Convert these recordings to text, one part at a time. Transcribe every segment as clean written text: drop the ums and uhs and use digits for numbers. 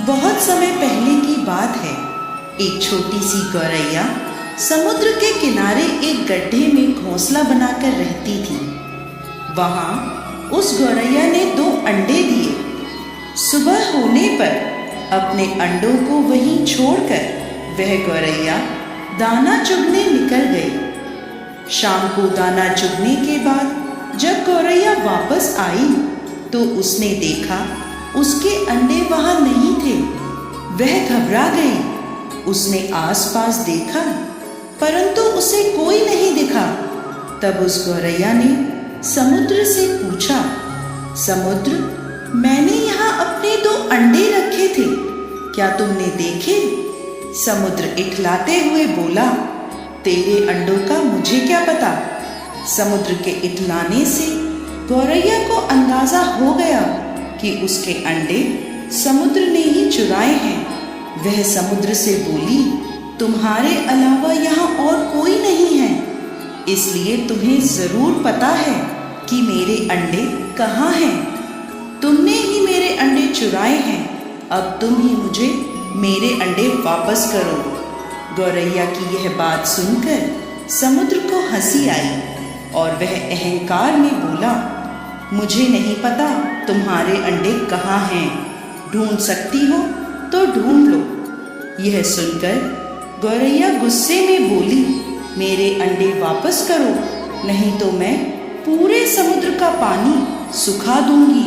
बहुत समय पहले की बात है। एक छोटी सी गौरैया समुद्र के किनारे एक गड्ढे में घोंसला बनाकर रहती थी। वहां उस गौरैया ने 2 अंडे दिए। सुबह होने पर अपने अंडों को वहीं छोड़कर वह गौरैया दाना चुगने निकल गई। शाम को दाना चुगने के बाद जब गौरैया वापस आई तो उसने देखा उसके अंडे वहां नहीं थे। वह घबरा गई। उसने आसपास देखा परंतु उसे कोई नहीं दिखा। तब उस गौरैया ने समुद्र से पूछा, समुद्र, मैंने यहाँ अपने 2 अंडे रखे थे, क्या तुमने देखे? समुद्र इठलाते हुए बोला, तेरे अंडों का मुझे क्या पता। समुद्र के इठलाने से गौरैया को अंदाजा हो गया कि उसके अंडे समुद्र ने ही चुराए हैं। वह समुद्र से बोली, तुम्हारे अलावा यहाँ और कोई नहीं है, इसलिए तुम्हें जरूर पता है कि मेरे अंडे कहाँ हैं। तुमने ही मेरे अंडे चुराए हैं। अब तुम ही मुझे मेरे अंडे वापस करो। गौरैया की यह बात सुनकर समुद्र को हंसी आई और वह अहंकार में बोला, मुझे नहीं पता तुम्हारे अंडे कहाँ हैं, ढूंढ सकती हो तो ढूंढ लो। यह सुनकर गौरैया गुस्से में बोली, मेरे अंडे वापस करो, नहीं तो मैं पूरे समुद्र का पानी सुखा दूंगी।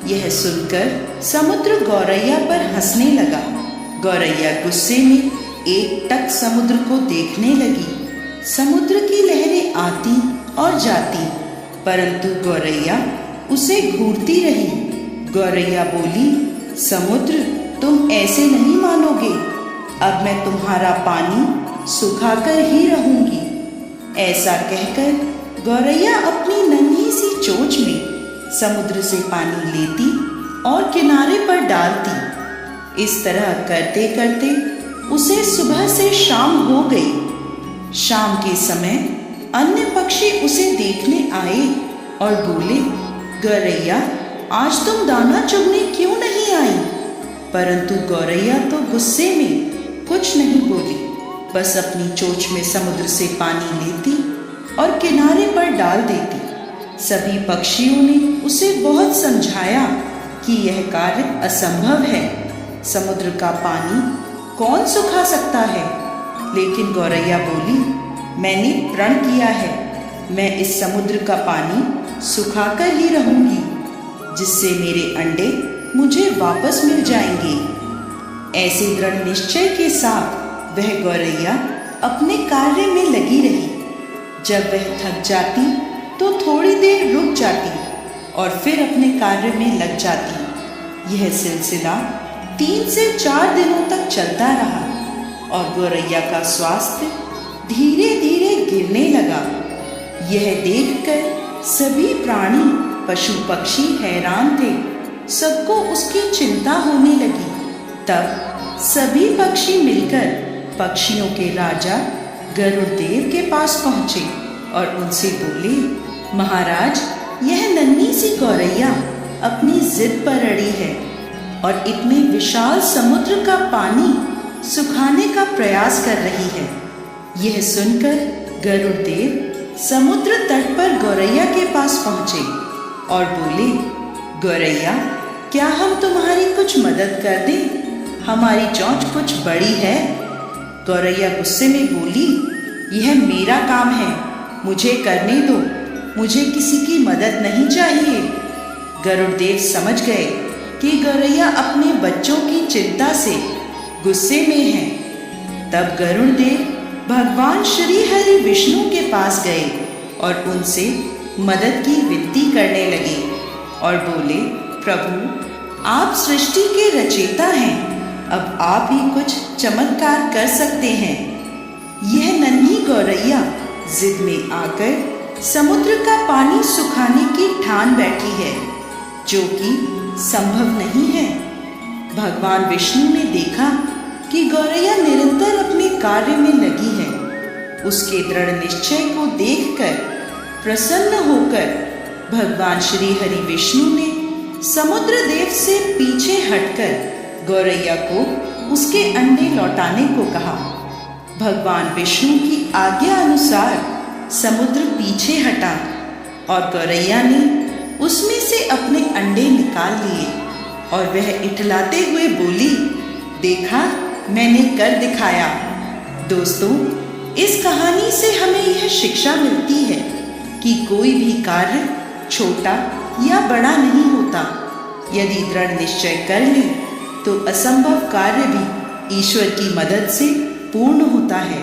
यह सुनकर समुद्र गौरैया पर हंसने लगा। गौरैया गुस्से में एकटक समुद्र को देखने लगी। समुद्र की लहरें आती और जाती परंतु गौरैया उसे घूरती रही। गौरैया बोली, समुद्र, तुम ऐसे नहीं मानोगे, अब मैं तुम्हारा पानी सुखाकर ही रहूंगी। ऐसा कहकर गौरैया अपनी नन्ही सी चोंच में समुद्र से पानी लेती और किनारे पर डालती। इस तरह करते करते उसे सुबह से शाम हो गई। शाम के समय अन्य पक्षी उसे देखने आए और बोले, गौरैया, आज तुम दाना चुगने क्यों नहीं आई? परंतु गौरैया तो गुस्से में कुछ नहीं बोली, बस अपनी चोंच में समुद्र से पानी लेती और किनारे पर डाल देती। सभी पक्षियों ने उसे बहुत समझाया कि यह कार्य असंभव है। समुद्र का पानी कौन सुखा सकता है? लेकिन गौरैया बोली, मैंने प्रण किया है, मैं इस समुद्र का पानी सुखाकर ही रहूंगी, जिससे मेरे अंडे मुझे वापस मिल जाएंगे। ऐसे दृढ़ निश्चय के साथ वह गौरैया अपने कार्य में लगी रही। जब वह थक जाती तो थोड़ी देर रुक जाती और फिर अपने कार्य में लग जाती। यह सिलसिला 3 से 4 दिनों तक चलता रहा और गौरैया का स्वास्थ्य धीरे धीरे गिरने लगा। यह देखकर सभी प्राणी पशु पक्षी हैरान थे। सबको उसकी चिंता होने लगी। तब सभी पक्षी मिलकर पक्षियों के राजा गरुड़देव के पास पहुंचे और उनसे बोले, महाराज, यह नन्ही सी गौरैया अपनी जिद पर अड़ी है और इतने विशाल समुद्र का पानी सुखाने का प्रयास कर रही है। यह सुनकर गरुड़देव समुद्र तट पर गौरैया के पास पहुंचे और बोले, गौरैया, क्या हम तुम्हारी कुछ मदद कर दें? हमारी चोंच कुछ बड़ी है। गौरैया गुस्से में बोली, यह मेरा काम है, मुझे करने दो, मुझे किसी की मदद नहीं चाहिए। गरुड़देव समझ गए कि गौरैया अपने बच्चों की चिंता से गुस्से में है। तब गरुड़देव भगवान श्री हरि विष्णु के पास गए और उनसे मदद की विनती करने लगे और बोले, प्रभु, आप सृष्टि के रचयिता हैं, अब आप ही कुछ चमत्कार कर सकते हैं। यह नन्ही गौरैया जिद में आकर समुद्र का पानी सुखाने की ठान बैठी है, जो कि संभव नहीं है। भगवान विष्णु ने देखा कि गौरैया निरंतर अपने कार्य में लगी है। उसके दृढ़ निश्चय को देखकर प्रसन्न होकर भगवान श्री हरि विष्णु ने समुद्र देव से पीछे हटकर गौरैया को उसके अंडे लौटाने को कहा। भगवान विष्णु की आज्ञा अनुसार समुद्र पीछे हटा और गौरैया ने उसमें से अपने अंडे निकाल लिए और वह इठलाते हुए बोली, देखा, मैंने कर दिखाया। दोस्तों, इस कहानी से हमें यह शिक्षा मिलती है कि कोई भी कार्य छोटा या बड़ा नहीं होता। यदि दृढ़ निश्चय कर ले तो असंभव कार्य भी ईश्वर की मदद से पूर्ण होता है।